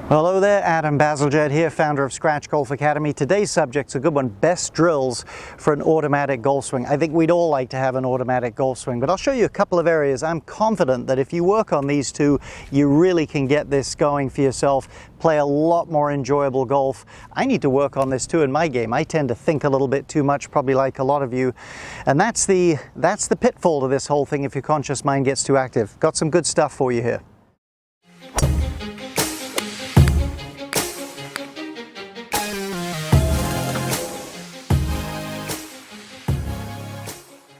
Hello there, Adam Bazalgette here, founder of Scratch Golf Academy. Today's subject's a good one, best drills for an automatic golf swing. I think we'd all like to have an automatic golf swing, but I'll show you a couple of areas. I'm confident that if you work on these two, you really can get this going for yourself, play a lot more enjoyable golf. I need to work on this too in my game. I tend to think a little bit too much, probably like a lot of you, and that's the pitfall to this whole thing if your conscious mind gets too active. Got some good stuff for you here.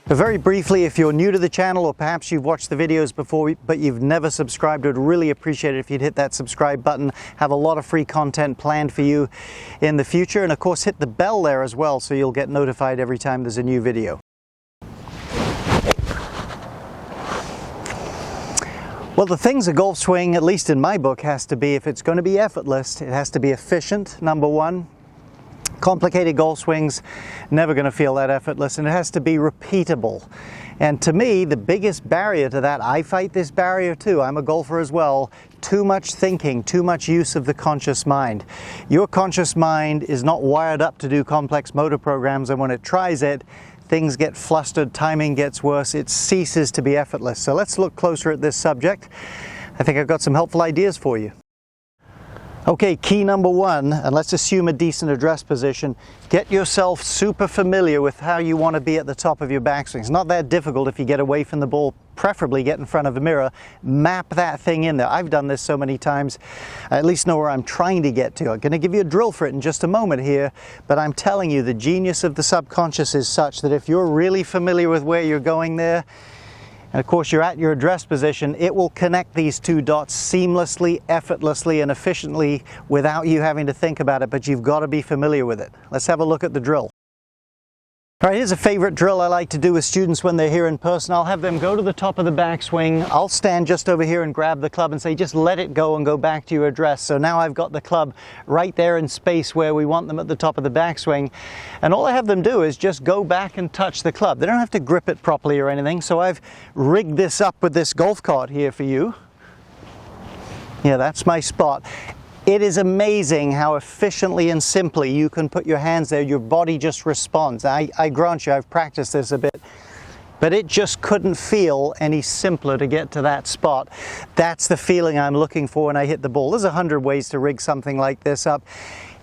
Very briefly, if you're new to the channel or perhaps you've watched the videos before but you've never subscribed, I'd really appreciate it if you'd hit that subscribe button. Have a lot of free content planned for you in the future, and of course hit the bell there as well so you'll get notified every time there's a new video. Well, the things a golf swing, at least in my book, has to be, if it's going to be effortless, it has to be efficient, number one. Complicated golf swings, never going to feel that effortless, and it has to be repeatable. And to me, the biggest barrier to that, I fight this barrier too, I'm a golfer as well, too much thinking, too much use of the conscious mind. Your conscious mind is not wired up to do complex motor programs, and when it tries it, things get flustered, timing gets worse, it ceases to be effortless. So let's look closer at this subject. I think I've got some helpful ideas for you. Okay, key number one, and let's assume a decent address position. Get yourself super familiar with how you want to be at the top of your backswing. It's not that difficult if you get away from the ball, preferably get in front of a mirror, map that thing in there. I've done this so many times, I at least know where I'm trying to get to. I'm going to give you a drill for it in just a moment here, but I'm telling you the genius of the subconscious is such that if you're really familiar with where you're going there, and of course you're at your address position, it will connect these two dots seamlessly, effortlessly, and efficiently without you having to think about it, but you've got to be familiar with it. Let's have a look at the drill. All right, here's a favorite drill I like to do with students when they're here in person. I'll have them go to the top of the backswing. I'll stand just over here and grab the club and say, just let it go and go back to your address. So now I've got the club right there in space where we want them at the top of the backswing. And all I have them do is just go back and touch the club. They don't have to grip it properly or anything. So I've rigged this up with this golf cart here for you. Yeah, that's my spot. It is amazing how efficiently and simply you can put your hands there. Your body just responds. I grant you, I've practiced this a bit, but it just couldn't feel any simpler to get to that spot. That's the feeling I'm looking for when I hit the ball. There's 100 ways to rig something like this up.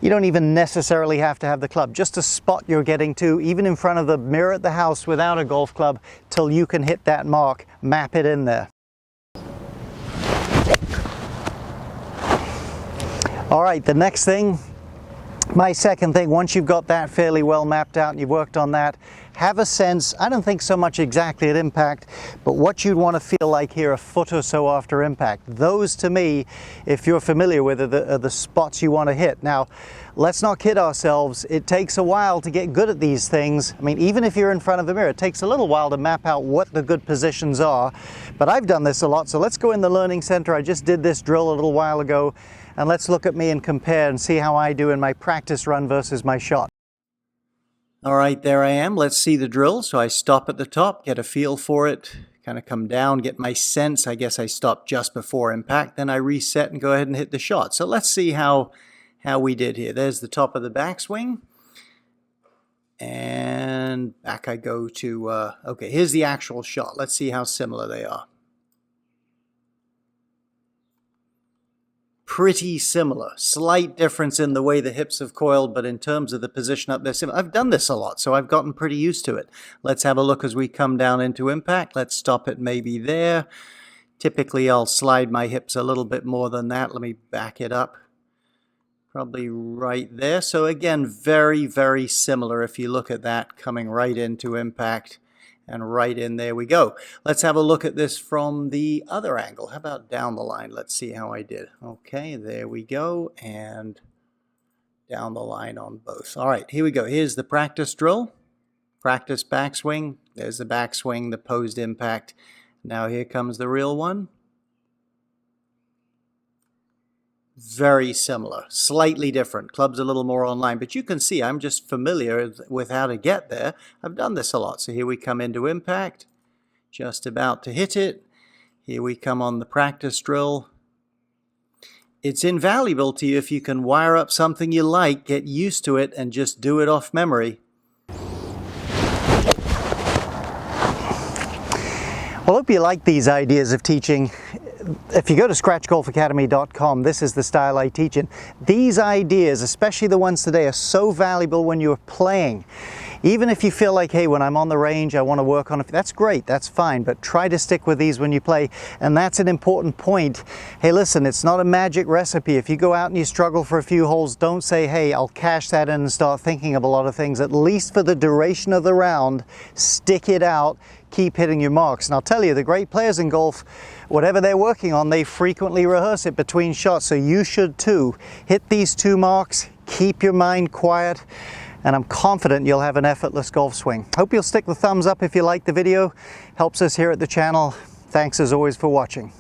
You don't even necessarily have to have the club. Just a spot you're getting to, even in front of the mirror at the house without a golf club, till you can hit that mark, map it in there. All right, the next thing, my second thing, once you've got that fairly well mapped out and you've worked on that, have a sense, I don't think so much exactly at impact, but what you'd want to feel like here a foot or so after impact. Those to me, if you're familiar with it, are the spots you want to hit. Now, let's not kid ourselves, it takes a while to get good at these things. I mean, even if you're in front of the mirror, it takes a little while to map out what the good positions are, but I've done this a lot, so let's go in the learning center. I just did this drill a little while ago, and let's look at me and compare and see how I do in my practice run versus my shot. All right, there I am. Let's see the drill. So I stop at the top, get a feel for it, kind of come down, get my sense. I guess I stopped just before impact. Then I reset and go ahead and hit the shot. So let's see how we did here. There's the top of the backswing. And back I go to, okay, here's the actual shot. Let's see how similar they are. Pretty similar. Slight difference in the way the hips have coiled, but in terms of the position up there, I've done this a lot, so I've gotten pretty used to it. Let's have a look as we come down into impact. Let's stop it maybe there. Typically, I'll slide my hips a little bit more than that. Let me back it up. Probably right there. So again, very, very similar if you look at that coming right into impact. And right in there we go. Let's have a look at this from the other angle. How about down the line? Let's see how I did. Okay, there we go. And down the line on both. All right, here we go. Here's the practice drill. Practice backswing. There's the backswing, the posed impact. Now here comes the real one. Very similar, slightly different. Club's a little more online, but you can see I'm just familiar with how to get there. I've done this a lot. So here we come into impact, just about to hit it. Here we come on the practice drill. It's invaluable to you if you can wire up something you like, get used to it, and just do it off memory. Well, I hope you like these ideas of teaching. If you go to scratchgolfacademy.com, this is the style I teach in. These ideas, especially the ones today, are so valuable when you're playing. Even if you feel like, hey, when I'm on the range, I want to work on it, that's great, that's fine, but try to stick with these when you play. And that's an important point. Hey, listen, it's not a magic recipe. If you go out and you struggle for a few holes, don't say, hey, I'll cash that in and start thinking of a lot of things. At least for the duration of the round, stick it out, keep hitting your marks. And I'll tell you, the great players in golf, whatever they're working on, they frequently rehearse it between shots, so you should too. Hit these 2 marks, keep your mind quiet, and I'm confident you'll have an effortless golf swing. Hope you'll stick the thumbs up if you like the video. Helps us here at the channel. Thanks as always for watching.